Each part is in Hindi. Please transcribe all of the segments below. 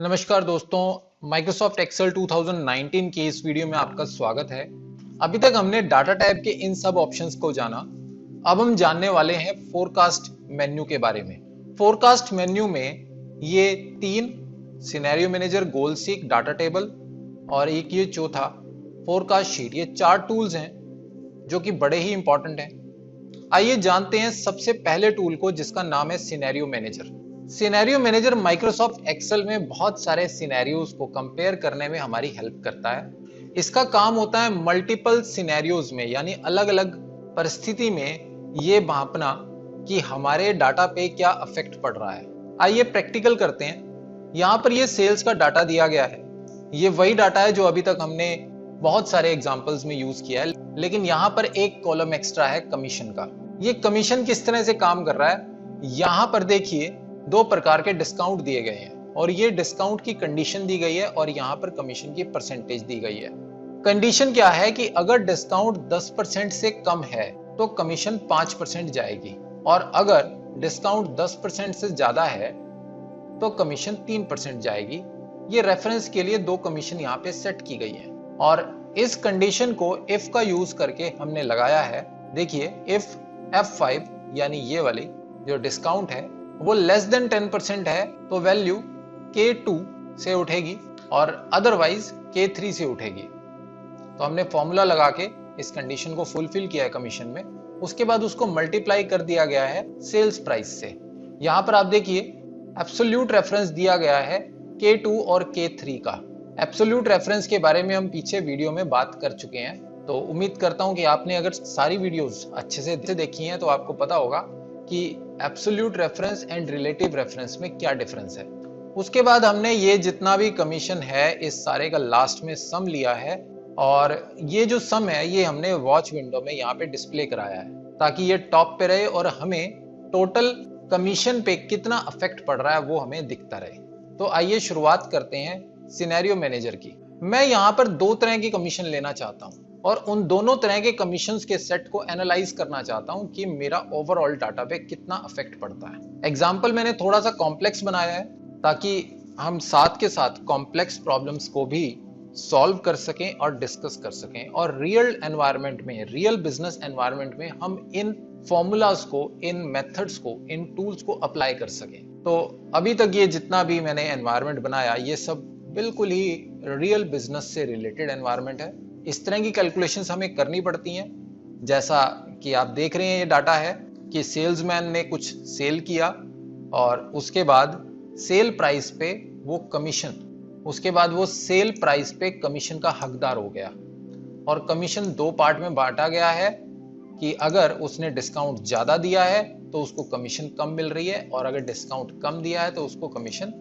नमस्कार दोस्तों, माइक्रोसॉफ्ट एक्सेल 2019 के इस वीडियो में आपका स्वागत है। अभी तक हमने डाटा टाइप के इन सब ऑप्शंस को जाना। अब हम जानने वाले हैं फोरकास्ट मेन्यू के बारे में। फोरकास्ट मेन्यू में ये तीन सिनेरियो मैनेजर, गोल सीक, डाटा टेबल और एक ये चौथा फोरकास्ट शीट, ये चार टूल्स हैं जो कि बड़े ही इंपॉर्टेंट हैं। आइए जानते हैं सबसे पहले टूल को, जिसका नाम है scenario manager. Scenario manager Microsoft Excel में बहुत सारे सिनेरियोज को कंपेयर करने में हमारी हेल्प करता है। इसका काम होता है मल्टीपल सिनेरियोज में, यानी अलग अलग परिस्थिति में ये मापना कि हमारे डाटा पे क्या इफेक्ट पड़ रहा है। आइए प्रैक्टिकल करते हैं। यहाँ पर ये सेल्स का डाटा दिया गया है। ये वही डाटा है जो अभी तक हमने बहुत सारे एग्जाम्पल्स में यूज किया है, लेकिन यहाँ पर एक कॉलम एक्स्ट्रा है कमीशन का। ये कमीशन किस तरह से काम कर रहा है, यहाँ पर देखिए दो प्रकार के डिस्काउंट दिए गए हैं और ये डिस्काउंट की कंडीशन दी गई है और यहाँ पर कमीशन की परसेंटेज दी गई है। कंडीशन क्या है कि अगर डिस्काउंट 10% से कम है तो कमीशन 5% जाएगी, और अगर डिस्काउंट 10% से ज्यादा है तो कमीशन 3% जाएगी। ये रेफरेंस के लिए दो कमीशन यहाँ पे सेट की गई है और इस कंडीशन को इफ का यूज करके हमने लगाया है। देखिए, इफ F5 यानी ये वाली जो डिस्काउंट है वो लेस देन 10% है तो वैल्यू K2 से उठेगी और अदरवाइज K3 से उठेगी। तो हमने फॉर्मूला लगा के इस कंडीशन को फुलफिल किया है कमीशन में। उसके बाद उसको मल्टीप्लाई कर दिया गया है सेल्स प्राइस से। यहाँ पर आप देखिए एब्सोल्यूट रेफरेंस दिया गया है K2 और K3 का। एब्सोल्यूट रेफरेंस के बारे में हम पीछे वीडियो में बात कर चुके हैं, तो उम्मीद करता हूं कि आपने अगर सारी वीडियोस अच्छे से देखी हैं तो आपको पता होगा कि absolute reference and relative reference में क्या डिफरेंस है। उसके बाद हमने ये जितना भी कमीशन है इस सारे का लास्ट में सम लिया है और ये जो सम है ये हमने वॉच विंडो में यहाँ पे डिस्प्ले कराया है ताकि ये टॉप पे रहे और हमें टोटल कमीशन पे कितना इफेक्ट पड़ रहा है वो हमें दिखता रहे। तो आइए शुरुआत करते हैं सिनेरियो मैनेजर की। मैं यहाँ पर दो तरह की कमीशन लेना चाहता हूँ और उन दोनों तरह के कमीशंस के सेट को एनालाइज करना चाहता हूं कि मेरा ओवरऑल डाटा पे कितना इफेक्ट पड़ता है। एग्जांपल मैंने थोड़ा सा कॉम्प्लेक्स बनाया है ताकि हम साथ के साथ कॉम्प्लेक्स प्रॉब्लम्स को भी सॉल्व कर सकें और डिस्कस कर सकें और रियल एनवायरनमेंट में, रियल बिजनेस एनवायरनमेंट में हम इन फॉर्मूलाज को, इन मेथड्स को, इन टूल्स को अप्लाई कर सकें। तो अभी तक ये जितना भी मैंने एनवायरनमेंट बनाया ये सब बिल्कुल ही रियल बिजनेस से रिलेटेड एनवायरनमेंट है। इस तरह की कैलकुलेशंस हमें करनी पड़ती हैं। जैसा कि आप देख रहे हैं ये डाटा है कि सेल्समैन ने कुछ सेल किया और उसके बाद सेल प्राइस पे वो कमीशन, उसके बाद वो सेल प्राइस पे कमीशन का हकदार हो गया और कमीशन दो पार्ट में बांटा गया है कि अगर उसने डिस्काउंट ज्यादा दिया है तो उसको कमीशन कम मिल रही है और अगर डिस्काउंट कम दिया है तो उसको कमीशन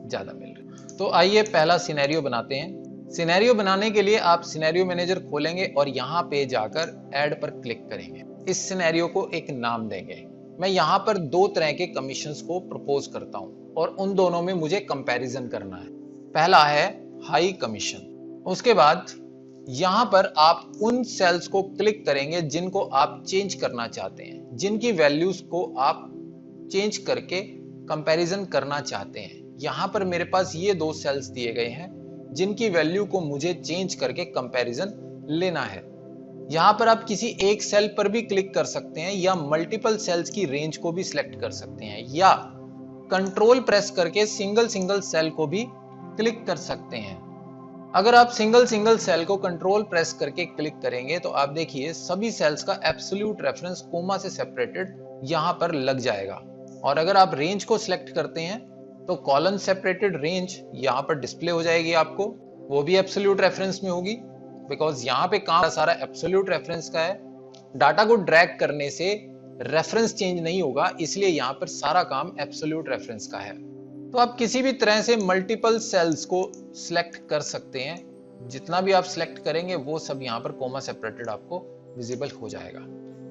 ज्यादा मिल रही है। तो आइए पहला सिनेरियो बनाते हैं। सिनेरियो बनाने के लिए आप सिनेरियो मैनेजर खोलेंगे और यहाँ पे जाकर ऐड पर क्लिक करेंगे। इस सिनेरियो को एक नाम देंगे। मैं यहाँ पर दो तरह के कमीशंस को प्रपोज करता हूँ और उन दोनों में मुझे कंपैरिजन करना है। पहला है हाई कमीशन। उसके बाद यहाँ पर आप उन सेल्स को क्लिक करेंगे जिनको आप चेंज करना चाहते हैं, जिनकी वैल्यूज को आप चेंज करके कंपैरिजन करना चाहते हैं। यहाँ पर मेरे पास ये दो सेल्स दिए गए हैं जिनकी वैल्यू को मुझे चेंज करके कंपैरिजन लेना है। यहां पर आप किसी एक सेल पर भी क्लिक कर सकते हैं या मल्टीपल सेल्स की रेंज को भी सिलेक्ट कर सकते हैं या कंट्रोल प्रेस करके सिंगल सेल को भी क्लिक कर सकते हैं। अगर आप सिंगल सेल को कंट्रोल प्रेस करके क्लिक करेंगे तो आप देखिए सभी सेल्स का एब्सोल्यूट रेफरेंस कोमा से सेपरेटेड यहां पर लग जाएगा और अगर आप रेंज को सिलेक्ट करते हैं तो कॉलम सेपरेटेड रेंज यहाँ पर डिस्प्ले हो जाएगी आपको, वो भी एब्सोल्यूट रेफरेंस में होगी बिकॉज यहाँ पे काम सारा एब्सोल्यूट रेफरेंस का है। डाटा को ड्रैग करने से रेफरेंस चेंज नहीं होगा, इसलिए यहाँ पर सारा काम एब्सोल्यूट रेफरेंस का है। तो आप किसी भी तरह से मल्टीपल सेल्स को सिलेक्ट कर सकते हैं। जितना भी आप सिलेक्ट करेंगे वो सब यहाँ पर कोमा सेपरेटेड आपको विजिबल हो जाएगा।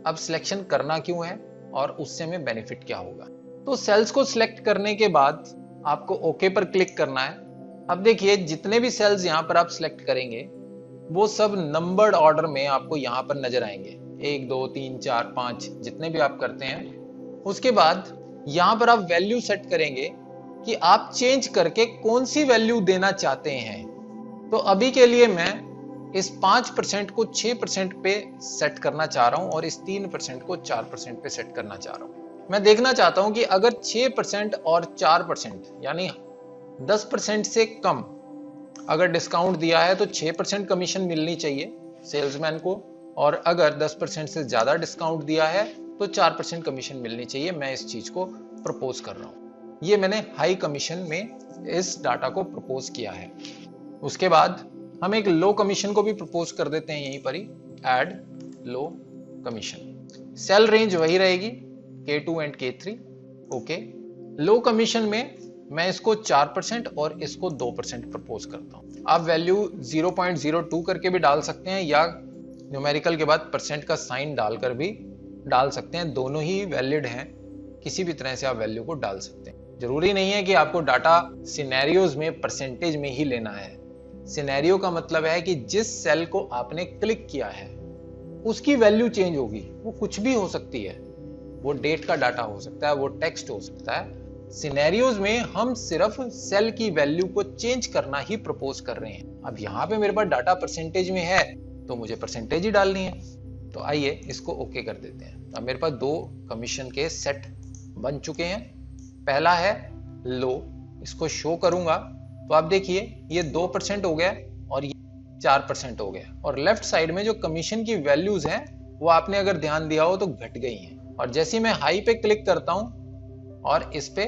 अब सिलेक्शन करना क्यों है और उससे हमें बेनिफिट क्या होगा। तो सेल्स को सिलेक्ट करने के बाद आपको ओके पर क्लिक करना है। अब देखिए जितने भी सेल्स यहाँ पर आप सिलेक्ट करेंगे वो सब नंबर्ड ऑर्डर में आपको यहाँ पर नजर आएंगे, 1 2 3 4 5 जितने भी आप करते हैं। उसके बाद यहाँ पर आप वैल्यू सेट करेंगे कि आप चेंज करके कौन सी वैल्यू देना चाहते हैं। तो अभी के लिए मैं इस 5% को 6% पे सेट करना चाह रहा हूं और इस 3% को 4% पे सेट करना चाह रहा हूं। मैं देखना चाहता हूं कि अगर 6% और 4% यानी 10% से कम अगर डिस्काउंट दिया है तो 6% कमीशन मिलनी चाहिए सेल्समैन को, और अगर 10% से ज्यादा डिस्काउंट दिया है तो 4% कमीशन मिलनी चाहिए। मैं इस चीज को प्रपोज कर रहा हूं। ये मैंने हाई कमीशन में इस डाटा को प्रपोज किया है। उसके बाद हम एक लो कमीशन को भी प्रपोज कर देते हैं यहीं पर ही, ऐड लो कमीशन। सेल रेंज वही रहेगी K2 and K3। Okay, low commission में मैं इसको 4% और इसको 2% प्रपोज करता हूं। आप वैल्यू 0.02 करके भी डाल सकते हैं या न्यूमेरिकल के बाद परसेंट का साइन डालकर भी डाल सकते हैं, दोनों ही वैलिड हैं। किसी भी तरह से आप वैल्यू को डाल सकते हैं। जरूरी नहीं है कि आपको डाटा सिनेरियोज में परसेंटेज में ही लेना है। सिनेरियो का मतलब है कि जिस सेल को आपने क्लिक किया है उसकी वैल्यू चेंज होगी। वो कुछ भी हो सकती है, वो डेट का डाटा हो सकता है, वो टेक्स्ट हो सकता है। सिनेरियोज में हम सिर्फ सेल की वैल्यू को चेंज करना ही प्रपोज कर रहे हैं। अब यहाँ पे मेरे पास डाटा परसेंटेज में है तो मुझे परसेंटेज ही डालनी है। तो आइए इसको ओके कर देते हैं। अब मेरे पास दो कमीशन के सेट बन चुके हैं। पहला है लो, इसको शो करूंगा तो आप देखिए ये 2% हो गया और ये 4% हो गया, और लेफ्ट साइड में जो कमीशन की वैल्यूज हैं वो आपने अगर ध्यान दिया हो तो घट गई हैं। और जैसे मैं हाई पे क्लिक करता हूं और इस पे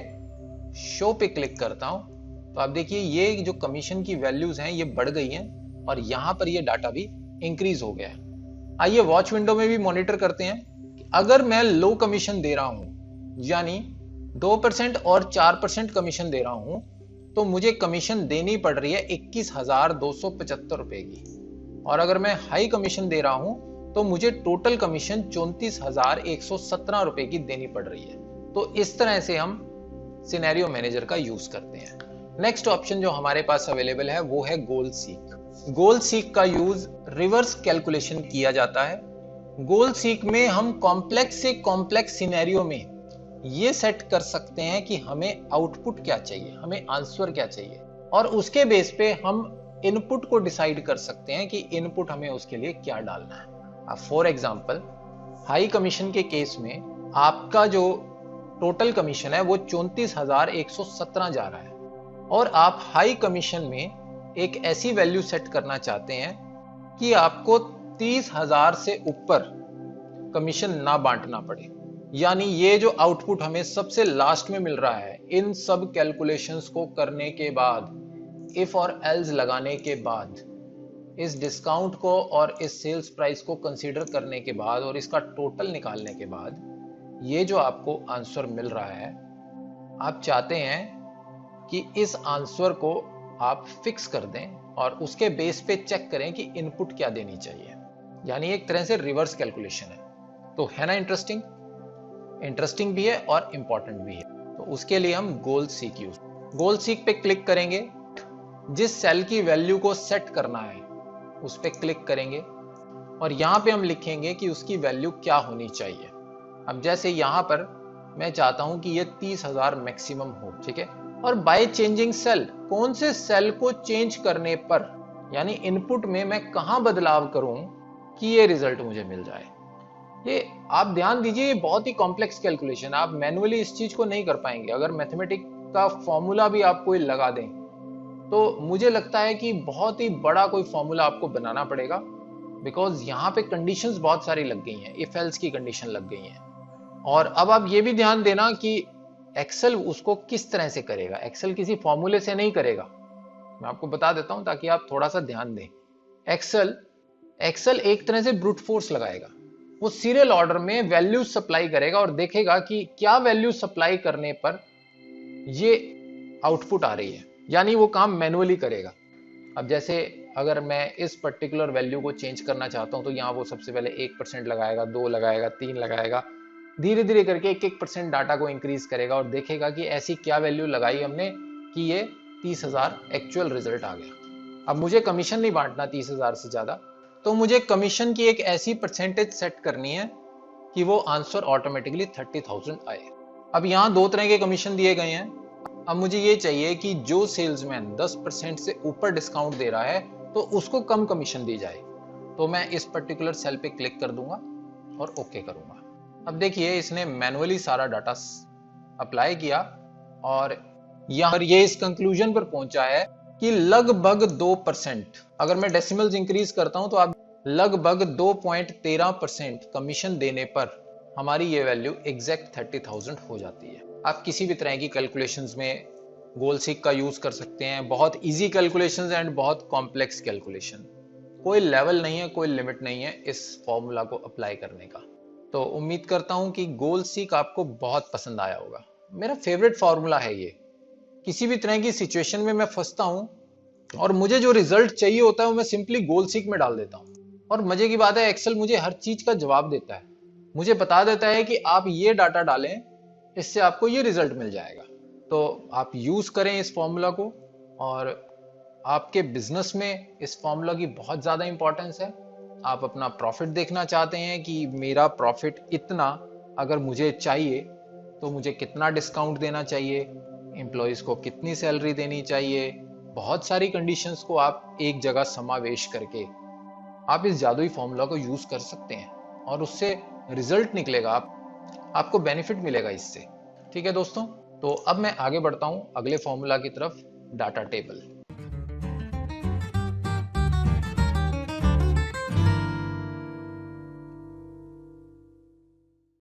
शो पे क्लिक करता हूं तो आप देखिए ये जो कमीशन की वैल्यूज हैं ये बढ़ गई हैं और यहां पर ये डाटा भी इंक्रीज हो गया है। आइए वॉच विंडो में भी मॉनिटर करते हैं कि अगर मैं लो कमीशन दे रहा हूं यानी 2% और 4% कमीशन दे रहा हूं तो मुझे कमीशन देनी पड़ रही है 21,275 रुपए की, और अगर मैं हाई कमीशन दे रहा हूं तो मुझे टोटल कमीशन 34,117 रुपए की देनी पड़ रही है। तो इस तरह से हम सिनेरियो मैनेजर का यूज करते हैं। नेक्स्ट ऑप्शन जो हमारे पास अवेलेबल है वो है गोल सीक। गोल सीक का यूज रिवर्स कैलकुलेशन किया जाता है। गोल सीक में हम कॉम्प्लेक्स से कॉम्प्लेक्स सिनेरियो में ये सेट कर सकते हैं कि हमें आउटपुट क्या चाहिए, हमें आंसर क्या चाहिए, और उसके बेस पे हम इनपुट को डिसाइड कर सकते हैं कि इनपुट हमें उसके लिए क्या डालना है। अब फॉर एग्जांपल हाई कमीशन के केस में आपका जो टोटल कमीशन है वो 34,117 जा रहा है, और आप हाई कमीशन में एक ऐसी वैल्यू सेट करना चाहते हैं कि आपको 30,000 से ऊपर कमीशन ना बांटना पड़े। यानी ये जो आउटपुट हमें सबसे लास्ट में मिल रहा है, इन सब कैलकुलेशंस को करने के बाद, इफ और एल्स लगाने के बाद, इस डिस्काउंट को और इस सेल्स प्राइस को कंसीडर करने के बाद और इसका टोटल निकालने के बाद ये जो आपको आंसर मिल रहा है, आप चाहते हैं कि इस आंसर को आप फिक्स कर दें और उसके बेस पे चेक करें कि इनपुट क्या देनी चाहिए। यानी एक तरह से रिवर्स कैलकुलेशन है। तो है ना इंटरेस्टिंग? इंटरेस्टिंग भी है और इंपॉर्टेंट भी है। तो उसके लिए हम गोल सीक यूज, गोल सीक पे क्लिक करेंगे, जिस सेल की वैल्यू को सेट करना है उस पे क्लिक करेंगे और यहां पे हम लिखेंगे कि उसकी वैल्यू क्या होनी चाहिए। अब जैसे यहां पर मैं चाहता हूं कि ये 30,000 मैक्सिमम हो, ठीक है। और बाय चेंजिंग सेल, कौन से सेल को चेंज करने पर, यानी इनपुट में मैं कहां बदलाव करूं कि ये रिजल्ट मुझे मिल जाए। ये आप ध्यान दीजिए, ये बहुत ही कॉम्प्लेक्स कैलकुलेशन है, आप मैन्युअली इस चीज को नहीं कर पाएंगे। अगर मैथमेटिक का फॉर्मूला भी आप कोई लगा दें तो मुझे लगता है कि बहुत ही बड़ा कोई फॉर्मूला आपको बनाना पड़ेगा, बिकॉज यहाँ पे कंडीशंस बहुत सारी लग गई हैं, इफ एल्स की कंडीशन लग गई हैं। और अब आप ये भी ध्यान देना कि एक्सेल उसको किस तरह से करेगा। एक्सेल किसी फॉर्मूले से नहीं करेगा, मैं आपको बता देता हूं ताकि आप थोड़ा सा ध्यान दें। एक्सेल एक तरह से ब्रूट फोर्स लगाएगा, वो सीरियल ऑर्डर में वैल्यू सप्लाई करेगा और देखेगा कि क्या वैल्यू सप्लाई करने पर ये आउटपुट आ रही है, यानी वो काम मैन्युअली करेगा। अब जैसे अगर मैं इस पर्टिकुलर वैल्यू को चेंज करना चाहता हूं तो यहाँ वो सबसे पहले 1% लगाएगा, 2 लगाएगा, 3 लगाएगा, धीरे धीरे करके 1% डाटा को इंक्रीज करेगा और देखेगा कि ऐसी क्या वैल्यू लगाई हमने कि ये 30,000 एक्चुअल रिजल्ट आ गया। अब मुझे कमीशन नहीं बांटना 30,000 से ज्यादा, तो मुझे कमीशन की एक ऐसी परसेंटेज सेट करनी है कि वो आंसर ऑटोमेटिकली 30,000 आए। अब यहाँ दो तरह के कमीशन दिए गए हैं, अब मुझे ये चाहिए कि जो सेल्समैन 10% से ऊपर डिस्काउंट दे रहा है तो उसको कम कमीशन दी जाए। तो मैं इस पर्टिकुलर सेल पे क्लिक कर दूंगा और ओके करूंगा। अब देखिए इसने मैनुअली सारा डाटा अप्लाई किया और यहाँ पर ये इस कंक्लूजन पर पहुंचा है कि लगभग 2%, अगर मैं डेसिमल्स इंक्रीज करता हूं तो आप लगभग 2.13% कमीशन देने पर हमारी ये वैल्यू एग्जैक्ट 30,000 हो जाती है। आप किसी भी तरह की कैलकुलेशंस में गोल सीक का यूज कर सकते हैं, बहुत इजी कैलकुलेशंस एंड बहुत कॉम्प्लेक्स कैलकुलेशन। कोई लेवल नहीं है, कोई लिमिट नहीं है इस फॉर्मूला को अप्लाई करने का। तो उम्मीद करता हूं कि गोल सीक आपको बहुत पसंद आया होगा। मेरा फेवरेट फॉर्मूला है ये। किसी भी तरह की सिचुएशन में मैं फंसता हूं और मुझे जो रिजल्ट चाहिए होता है वो मैं सिंपली गोल सीक में डाल देता हूं और मजे की बात है एक्सेल मुझे हर चीज का जवाब देता है। मुझे बता देता है कि आप ये डाटा डालें, इससे आपको ये रिजल्ट मिल जाएगा। तो आप यूज करें इस फॉर्मूला को और आपके बिजनेस में इस फॉर्मूला की बहुत ज्यादा इंपॉर्टेंस है। आप अपना प्रॉफिट देखना चाहते हैं कि मेरा प्रॉफिट इतना अगर मुझे चाहिए तो मुझे कितना डिस्काउंट देना चाहिए, एम्प्लॉयज को कितनी सैलरी देनी चाहिए, बहुत सारी कंडीशंस को आप एक जगह समावेश करके आप इस जादुई फॉर्मूला को यूज कर सकते हैं और उससे रिजल्ट निकलेगा, आपको बेनिफिट मिलेगा इससे। ठीक है दोस्तों, तो अब मैं आगे बढ़ता हूं अगले फॉर्मूला की तरफ, डाटा टेबल।